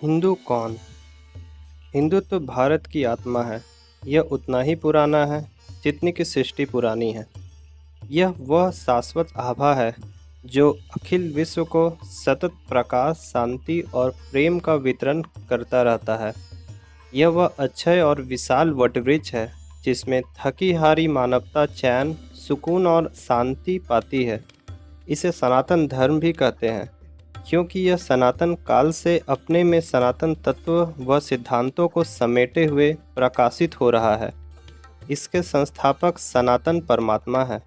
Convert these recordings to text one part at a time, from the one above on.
हिंदू कौन? हिंदू तो भारत की आत्मा है। यह उतना ही पुराना है जितनी कि सृष्टि पुरानी है। यह वह शाश्वत आभा है जो अखिल विश्व को सतत प्रकाश, शांति और प्रेम का वितरण करता रहता है। यह वह अक्षय और विशाल वटवृक्ष है जिसमें थकी हारी मानवता चैन, सुकून और शांति पाती है। इसे सनातन धर्म भी कहते हैं क्योंकि यह सनातन काल से अपने में सनातन तत्व व सिद्धांतों को समेटे हुए प्रकाशित हो रहा है। इसके संस्थापक सनातन परमात्मा है।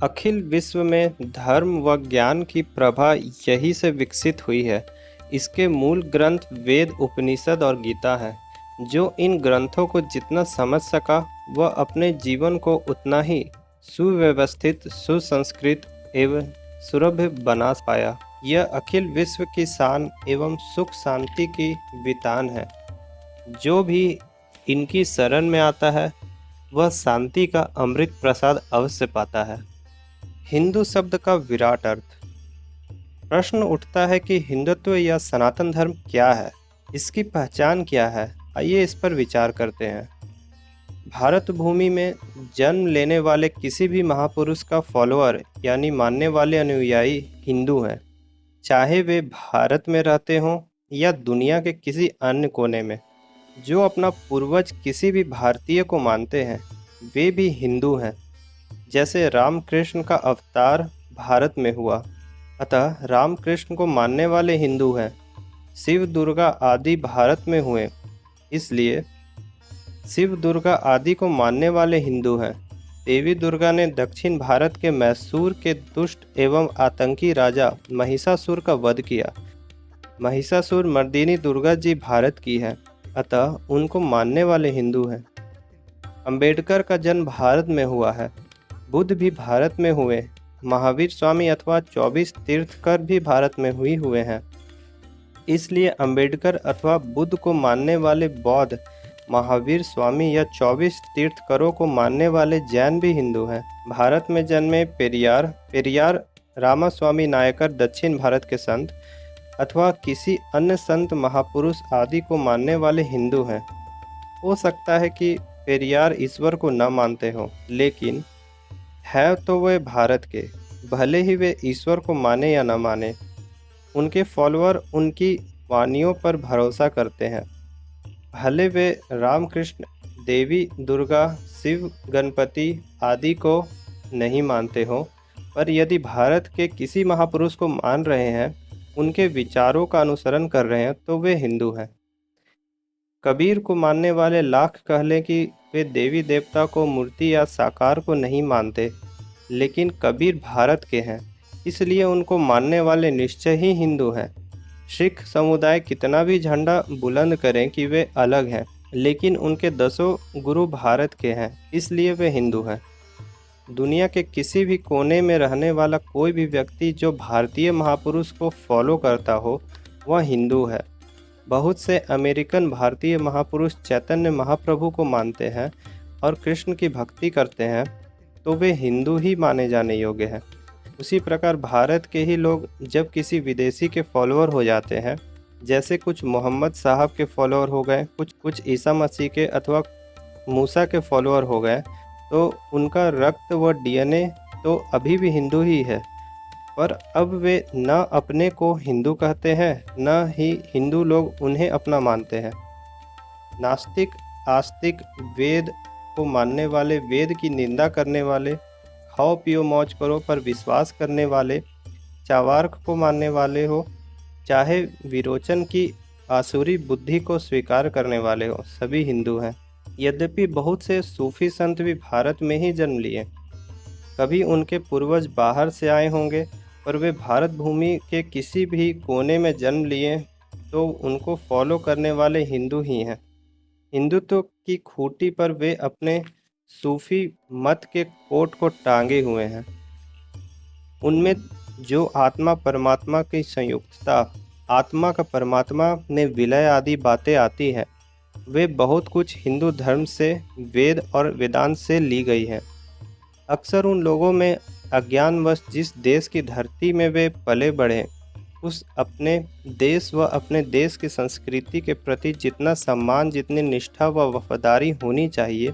अखिल विश्व में धर्म व ज्ञान की प्रभा यही से विकसित हुई है। इसके मूल ग्रंथ वेद, उपनिषद और गीता है। जो इन ग्रंथों को जितना समझ सका वह अपने जीवन को उतना ही सुव्यवस्थित, सुसंस्कृत एवं सुरभ्य बना पाया। यह अखिल विश्व की शान एवं सुख शांति की वितान है। जो भी इनकी शरण में आता है वह शांति का अमृत प्रसाद अवश्य पाता है। हिंदू शब्द का विराट अर्थ। प्रश्न उठता है कि हिंदुत्व या सनातन धर्म क्या है, इसकी पहचान क्या है। आइए इस पर विचार करते हैं। भारत भूमि में जन्म लेने वाले किसी भी महापुरुष का फॉलोअर यानी मानने वाले अनुयायी हिंदू हैं, चाहे वे भारत में रहते हों या दुनिया के किसी अन्य कोने में। जो अपना पूर्वज किसी भी भारतीय को मानते हैं वे भी हिंदू हैं। जैसे रामकृष्ण का अवतार भारत में हुआ, अतः रामकृष्ण को मानने वाले हिंदू हैं। शिव दुर्गा आदि भारत में हुए, इसलिए शिव दुर्गा आदि को मानने वाले हिंदू हैं। देवी दुर्गा ने दक्षिण भारत के मैसूर के दुष्ट एवं आतंकी राजा महिषासुर का वध किया। महिषासुर मर्दिनी दुर्गा जी भारत की है, अतः उनको मानने वाले हिंदू हैं। अंबेडकर का जन्म भारत में हुआ है। बुद्ध भी भारत में हुए। महावीर स्वामी अथवा 24 तीर्थकर भी भारत में हुए हैं। इसलिए अंबेडकर अथवा बुद्ध को मानने वाले बौद्ध, महावीर स्वामी या 24 तीर्थकरों को मानने वाले जैन भी हिंदू हैं। भारत में जन्मे पेरियार रामास्वामी नायकर दक्षिण भारत के संत अथवा किसी अन्य संत महापुरुष आदि को मानने वाले हिंदू हैं। हो सकता है कि पेरियार ईश्वर को न मानते हों, लेकिन है तो वे भारत के, भले ही वे ईश्वर को माने या न माने। उनके फॉलोअर उनकी वाणियों पर भरोसा करते हैं। भले वे रामकृष्ण, देवी दुर्गा, शिव, गणपति आदि को नहीं मानते हों, पर यदि भारत के किसी महापुरुष को मान रहे हैं, उनके विचारों का अनुसरण कर रहे हैं, तो वे हिंदू हैं। कबीर को मानने वाले लाख कह लें कि वे देवी देवता को, मूर्ति या साकार को नहीं मानते, लेकिन कबीर भारत के हैं, इसलिए उनको मानने वाले निश्चय ही हिंदू हैं। सिख समुदाय कितना भी झंडा बुलंद करें कि वे अलग हैं, लेकिन उनके 10 गुरु भारत के हैं, इसलिए वे हिंदू हैं। दुनिया के किसी भी कोने में रहने वाला कोई भी व्यक्ति जो भारतीय महापुरुष को फॉलो करता हो वह हिंदू है। बहुत से अमेरिकन भारतीय महापुरुष चैतन्य महाप्रभु को मानते हैं और कृष्ण की भक्ति करते हैं, तो वे हिंदू ही माने जाने योग्य हैं। उसी प्रकार भारत के ही लोग जब किसी विदेशी के फॉलोअर हो जाते हैं, जैसे कुछ मोहम्मद साहब के फॉलोअर हो गए, कुछ ईसा मसीह के अथवा मूसा के फॉलोअर हो गए, तो उनका रक्त व डीएनए तो अभी भी हिंदू ही है। पर अब वे न अपने को हिंदू कहते हैं, न ही हिंदू लोग उन्हें अपना मानते हैं। नास्तिक, आस्तिक, वेद को मानने वाले, वेद की निंदा करने वाले, खाओ पियो मौज करो पर विश्वास करने वाले, चार्वाक को मानने वाले हो, चाहे विरोचन की आसुरी बुद्धि को स्वीकार करने वाले हो, सभी हिंदू हैं। यद्यपि बहुत से सूफी संत भी भारत में ही जन्म लिए। कभी उनके पूर्वज बाहर से आए होंगे, पर वे भारत भूमि के किसी भी कोने में जन्म लिए तो उनको फॉलो करने वाले हिंदू ही हैं। हिंदुत्व की खूंटी पर वे अपने सूफी मत के कोट को टांगे हुए हैं। उनमें जो आत्मा परमात्मा की संयुक्तता, आत्मा का परमात्मा में विलय आदि बातें आती हैं, वे बहुत कुछ हिंदू धर्म से, वेद और वेदांत से ली गई हैं। अक्सर उन लोगों में अज्ञानवश जिस देश की धरती में वे पले बढ़े उस अपने देश व अपने देश की संस्कृति के प्रति जितना सम्मान, जितनी निष्ठा व वफादारी होनी चाहिए,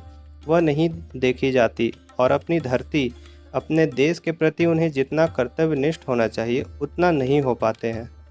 वह नहीं देखी जाती और अपनी धरती, अपने देश के प्रति उन्हें जितना कर्तव्यनिष्ठ होना चाहिए, उतना नहीं हो पाते हैं।